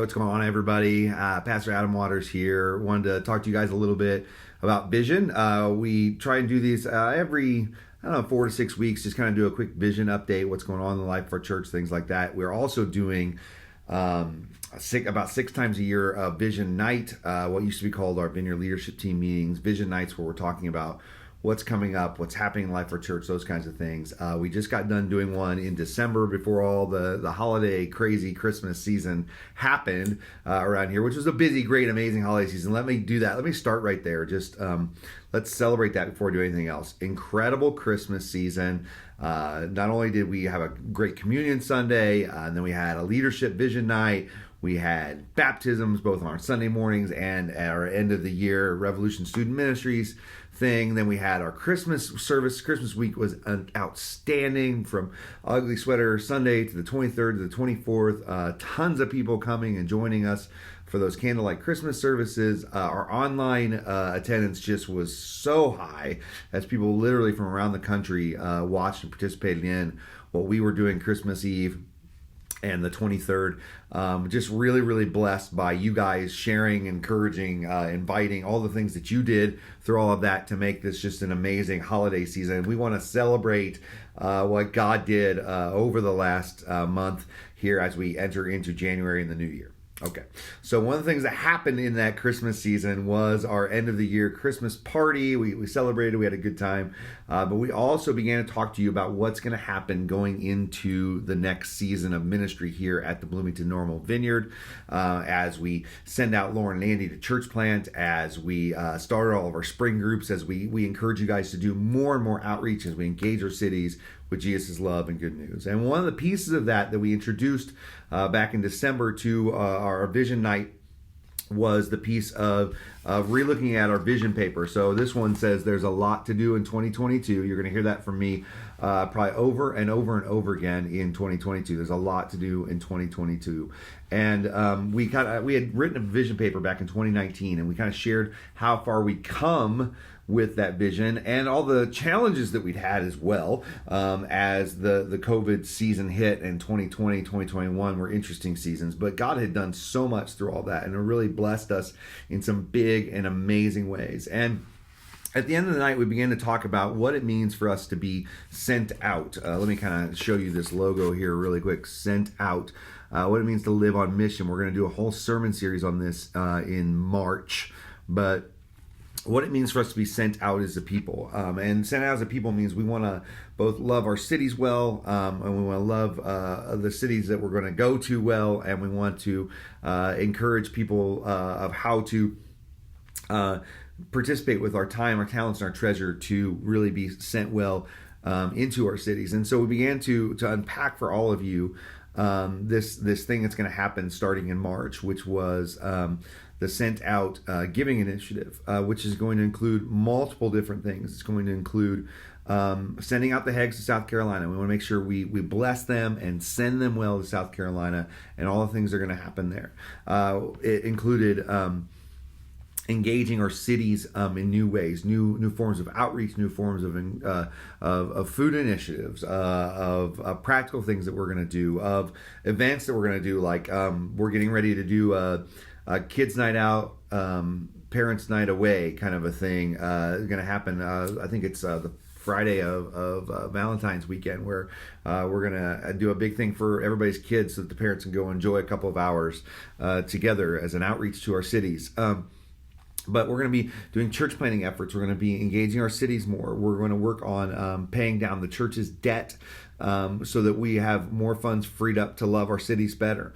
what's going on, everybody? Pastor Adam Waters here. Wanted to talk to you guys a little bit about vision. We try and do these every, 4 to 6 weeks, just kind of do a quick vision update, what's going on in the life of our church, things like that. We're also doing about 6 times a year a vision night, what used to be called our Vineyard Leadership Team meetings, vision nights, where we're talking about what's coming up, what's happening in life for church, those kinds of things. We just got done doing one in December before all the holiday crazy Christmas season happened around here, which was a busy, great, amazing holiday season. Let me do that. Let me start right there. Just let's celebrate that before we do anything else. Incredible Christmas season. Not only did we have a great communion Sunday, and then we had a leadership vision night. We had baptisms both on our Sunday mornings and at our end of the year Revolution Student Ministries thing. Then we had our Christmas service. Christmas week was outstanding, from Ugly Sweater Sunday to the 23rd to the 24th. Tons of people coming and joining us for those candlelight Christmas services. Our online attendance just was so high as people literally from around the country watched and participated in what we were doing Christmas Eve and the 23rd. Just really, really blessed by you guys sharing, encouraging, inviting, all the things that you did through all of that to make this just an amazing holiday season. We want to celebrate what God did over the last month here as we enter into January and the new year. Okay, so one of the things that happened in that Christmas season was our end of the year Christmas party. We celebrated, we had a good time, but we also began to talk to you about what's going to happen going into the next season of ministry here at the Bloomington-Normal Vineyard, as we send out Lauren and Andy to church plant, as we started all of our spring groups, as we encourage you guys to do more and more outreach, as we engage our cities with Jesus' love and good news. And one of the pieces of that we introduced back in December to our vision night was the piece of relooking at our vision paper. So this one says there's a lot to do in 2022. You're going to hear that from me probably over and over and over again in 2022. There's a lot to do in 2022. And we had written a vision paper back in 2019, and we kind of shared how far we'd come with that vision and all the challenges that we'd had as well, as the COVID season hit, and 2020, 2021 were interesting seasons. But God had done so much through all that, and it really blessed us in some big and amazing ways. And at the end of the night, we began to talk about what it means for us to be sent out. Let me kind of show you this logo here really quick, sent out. What it means to live on mission. We're going to do a whole sermon series on this in March, but what it means for us to be sent out as a people. And sent out as a people means we want to both love our cities well, and we want to love the cities that we're going to go to well, and we want to encourage people of how to participate with our time, our talents, and our treasure to really be sent well into our cities. And so we began to unpack for all of you this thing that's going to happen starting in March, which was the Sent Out Giving Initiative, which is going to include multiple different things. It's going to include sending out the Hegs to South Carolina. We want to make sure we bless them and send them well to South Carolina, and all the things that are going to happen there. It included engaging our cities in new ways, new forms of outreach, new forms of food initiatives, of practical things that we're going to do, of events that we're going to do, like we're getting ready to do a kids' night out, parents' night away kind of a thing. Going to happen. I think it's the Friday of Valentine's weekend, where we're going to do a big thing for everybody's kids so that the parents can go enjoy a couple of hours together as an outreach to our cities. But we're going to be doing church planting efforts. We're going to be engaging our cities more. We're going to work on paying down the church's debt so that we have more funds freed up to love our cities better.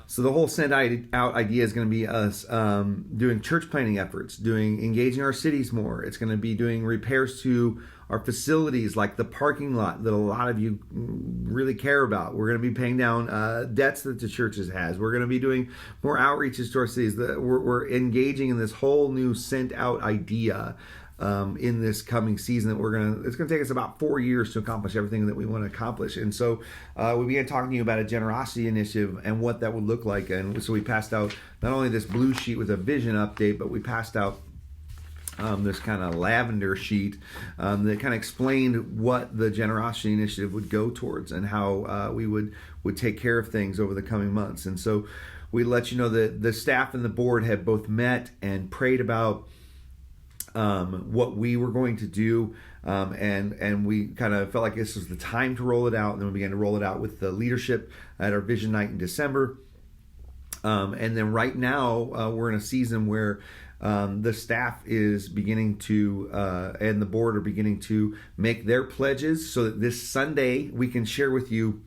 So the whole send out idea is going to be us doing church planting efforts, engaging our cities more. It's going to be doing repairs to our facilities, like the parking lot that a lot of you really care about. We're going to be paying down debts that the churches has. We're going to be doing more outreaches to our cities. We're engaging in this whole new sent out idea in this coming season that it's going to take us about 4 years to accomplish everything that we want to accomplish. And so we began talking to you about a generosity initiative and what that would look like. And so we passed out not only this blue sheet with a vision update, but we passed out this kind of lavender sheet that kind of explained what the generosity initiative would go towards and how we would take care of things over the coming months. And so we let you know that the staff and the board have both met and prayed about what we were going to do, and we kind of felt like this was the time to roll it out, and then we began to roll it out with the leadership at our Vision Night in December. And then right now we're in a season where the staff is beginning to and the board are beginning to make their pledges, so that this Sunday we can share with you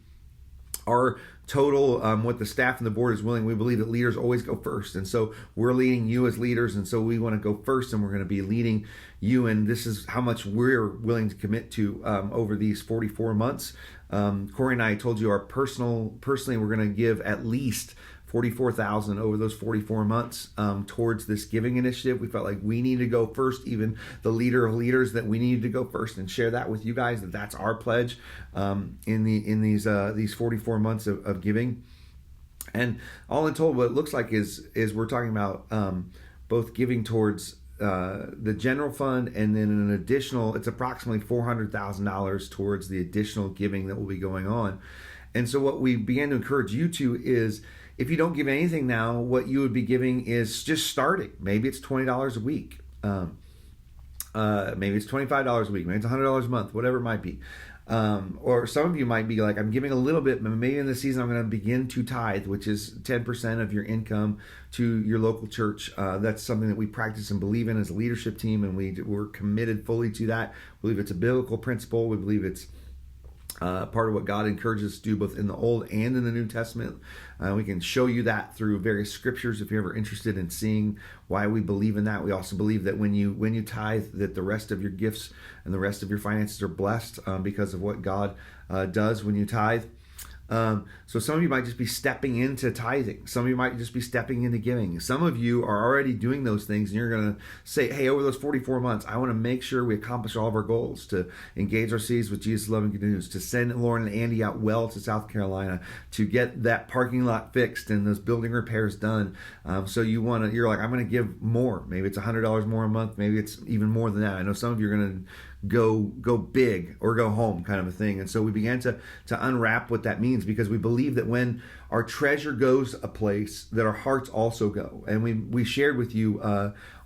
our total, what the staff and the board is willing. We believe that leaders always go first, and so we're leading you as leaders, and so we want to go first, and we're going to be leading you, and this is how much we're willing to commit to over these 44 months. Corey and I told you personally we're going to give at least $44,000 over those 44 months towards this giving initiative. We felt like we needed to go first, even the leader of leaders, that we needed to go first and share that with you guys, that that's our pledge in these 44 months of giving. And all in total, what it looks like is we're talking about both giving towards the general fund, and then an additional, it's approximately $400,000 towards the additional giving that will be going on. And so what we began to encourage you to is, if you don't give anything now, what you would be giving is just starting. Maybe it's $20 a week. Maybe it's $25 a week. Maybe it's $100 a month, whatever it might be. Or some of you might be like, I'm giving a little bit, but maybe in the season I'm going to begin to tithe, which is 10% of your income to your local church. That's something that we practice and believe in as a leadership team, and we're committed fully to that. We believe it's a biblical principle. We believe it's part of what God encourages us to do both in the Old and in the New Testament. We can show you that through various scriptures if you're ever interested in seeing why we believe in that. We also believe that when you tithe, that the rest of your gifts and the rest of your finances are blessed because of what God does when you tithe. So some of you might just be stepping into tithing. Some of you might just be stepping into giving. Some of you are already doing those things, and you're going to say, hey, over those 44 months, I want to make sure we accomplish all of our goals, to engage our cities with Jesus' love and good news, to send Lauren and Andy out well to South Carolina, to get that parking lot fixed and those building repairs done. So you're like, I'm going to give more. Maybe it's $100 more a month. Maybe it's even more than that. I know some of you are going to go big or go home kind of a thing. And so we began to unwrap what that means, because we believe that when our treasure goes a place, that our hearts also go. And we shared with you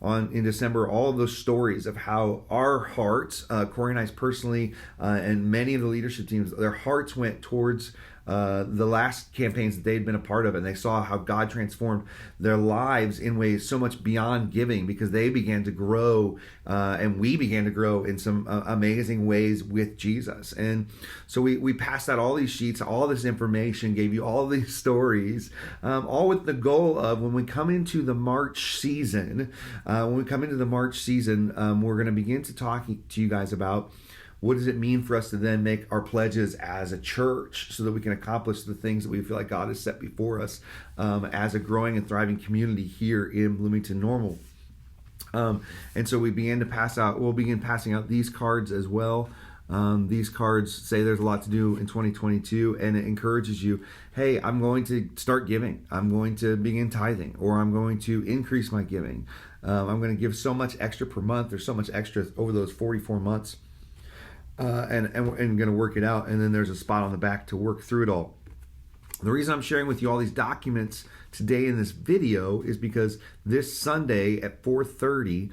in December all of those stories of how our hearts, Corey and I personally, and many of the leadership teams, their hearts went towards the last campaigns that they'd been a part of, and they saw how God transformed their lives in ways so much beyond giving, because they began to grow and we began to grow in some amazing ways with Jesus. And so we passed out all these sheets, all this information, gave you all these stories, all with the goal of, when we come into the March season, we're going to begin to talk to you guys about what does it mean for us to then make our pledges as a church, so that we can accomplish the things that we feel like God has set before us as a growing and thriving community here in Bloomington-Normal. And so we'll begin passing out these cards as well. These cards say there's a lot to do in 2022, and it encourages you, hey, I'm going to start giving. I'm going to begin tithing, or I'm going to increase my giving. I'm going to give so much extra per month, or so much extra over those 44 months. And going to work it out, and then there's a spot on the back to work through it all. The reason I'm sharing with you all these documents today in this video is because this Sunday at 4:30,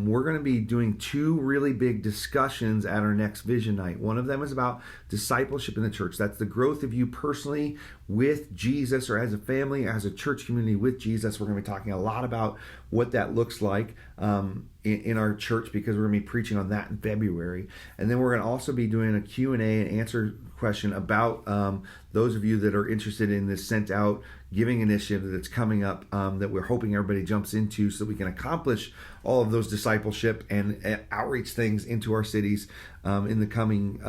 we're going to be doing two really big discussions at our next Vision Night. One of them is about discipleship in the church. That's the growth of you personally with Jesus, or as a family, as a church community with Jesus. We're going to be talking a lot about what that looks like in our church, because we're going to be preaching on that in February. And then we're going to also be doing a Q&A and answer question about those of you that are interested in this Sent Out giving initiative that's coming up, that we're hoping everybody jumps into, so that we can accomplish all of those discipleship and outreach things into our cities in the coming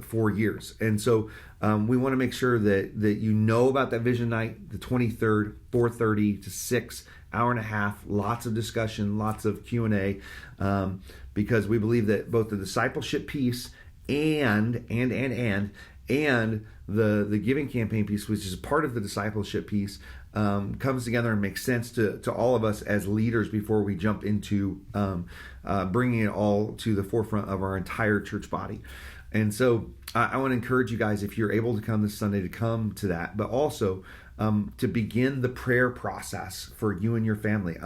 4 years. And so we want to make sure that you know about that Vision Night, the 23rd, 4:30 to 6, hour and a half, lots of discussion, lots of Q&A, because we believe that both the discipleship piece and the giving campaign piece, which is part of the discipleship piece, comes together and makes sense to all of us as leaders before we jump into bringing it all to the forefront of our entire church body. And so I want to encourage you guys, if you're able to come this Sunday, to come to that, but also to begin the prayer process for you and your family.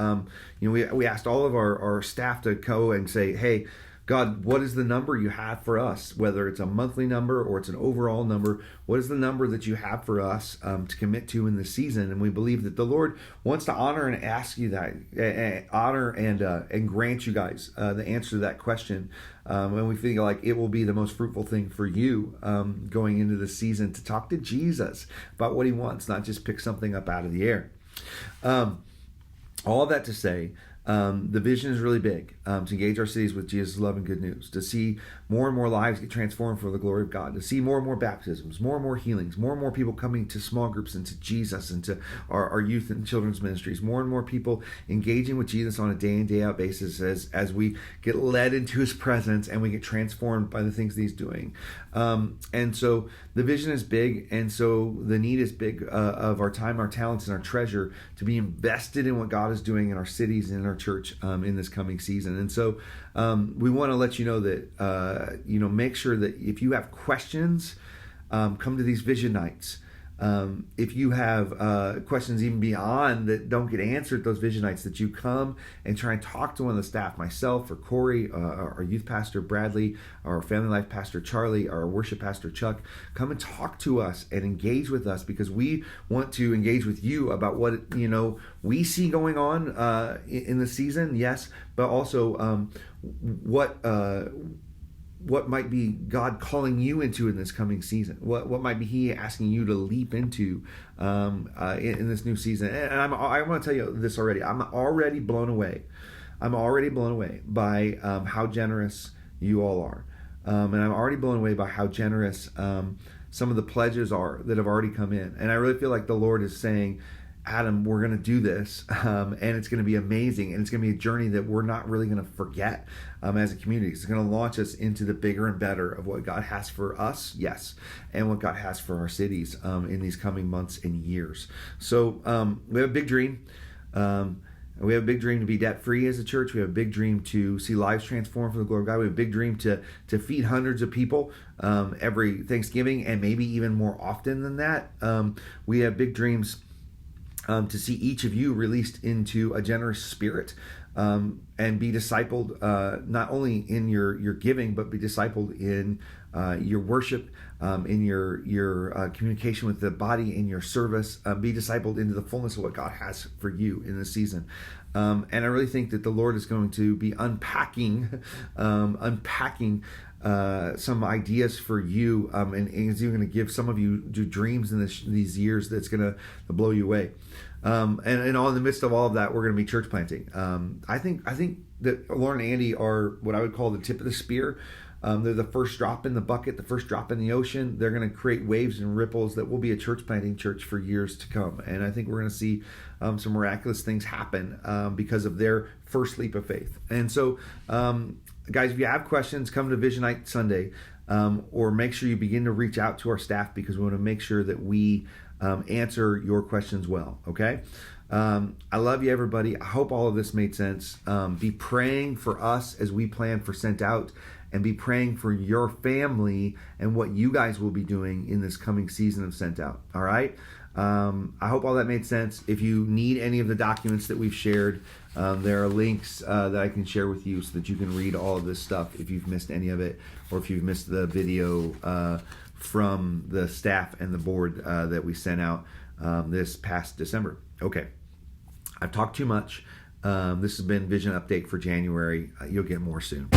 We asked all of our staff to go and say, hey, God, what is the number you have for us? Whether it's a monthly number or it's an overall number, what is the number that you have for us to commit to in this season? And we believe that the Lord wants to honor and ask you that, honor and grant you guys the answer to that question. And we feel like it will be the most fruitful thing for you going into the season, to talk to Jesus about what he wants, not just pick something up out of the air. All of that to say, the vision is really big, to engage our cities with Jesus' love and good news, to see more and more lives get transformed for the glory of God, to see more and more baptisms, more and more healings, more and more people coming to small groups and to Jesus and to our youth and children's ministries, more and more people engaging with Jesus on a day in, day out basis as we get led into his presence and we get transformed by the things that he's doing. And so the vision is big, and so the need is big of our time, our talents, and our treasure to be invested in what God is doing in our cities and in our church in this coming season. And so we want to let you know that make sure that if you have questions, come to these vision nights. If you have questions even beyond that don't get answered at those vision nights, that you come and try and talk to one of the staff, myself or Corey, our youth pastor Bradley, our family life pastor Charlie, our worship pastor Chuck. Come and talk to us and engage with us, because we want to engage with you about what we see going on in the season, yes, but also what might be God calling you into in this coming season? What might be he asking you to leap into in this new season? And I want to tell you this already. I'm already blown away. By how generous you all are. And I'm already blown away by how generous some of the pledges are that have already come in. And I really feel like the Lord is saying, Adam, we're going to do this, and it's going to be amazing, and it's going to be a journey that we're not really going to forget as a community. It's going to launch us into the bigger and better of what God has for us, yes, and what God has for our cities in these coming months and years. So we have a big dream. We have a big dream to be debt-free as a church. We have a big dream to see lives transformed for the glory of God. We have a big dream to feed hundreds of people every Thanksgiving, and maybe even more often than that. We have big dreams to see each of you released into a generous spirit and be discipled not only in your giving, but be discipled in your worship, in your communication with the body, in your service. Be discipled into the fullness of what God has for you in this season. And I really think that the Lord is going to be unpacking some ideas for you, and he's even going to give some of you dreams in these years that's going to blow you away. And all in the midst of all of that, we're going to be church planting. I think that Lauren and Andy are what I would call the tip of the spear. They're the first drop in the bucket, the first drop in the ocean. They're going to create waves and ripples that will be a church planting church for years to come. And I think we're going to see some miraculous things happen because of their first leap of faith. And so, guys, if you have questions, come to Vision Night Sunday, or make sure you begin to reach out to our staff, because we want to make sure that we answer your questions well, okay? I love you, everybody. I hope all of this made sense. Be praying for us as we plan for Sent Out, and be praying for your family and what you guys will be doing in this coming season of Sent Out, all right? I hope all that made sense. If you need any of the documents that we've shared, there are links that I can share with you so that you can read all of this stuff if you've missed any of it, or if you've missed the video from the staff and the board that we sent out this past December. Okay, I've talked too much. This has been Vision Update for January. You'll get more soon.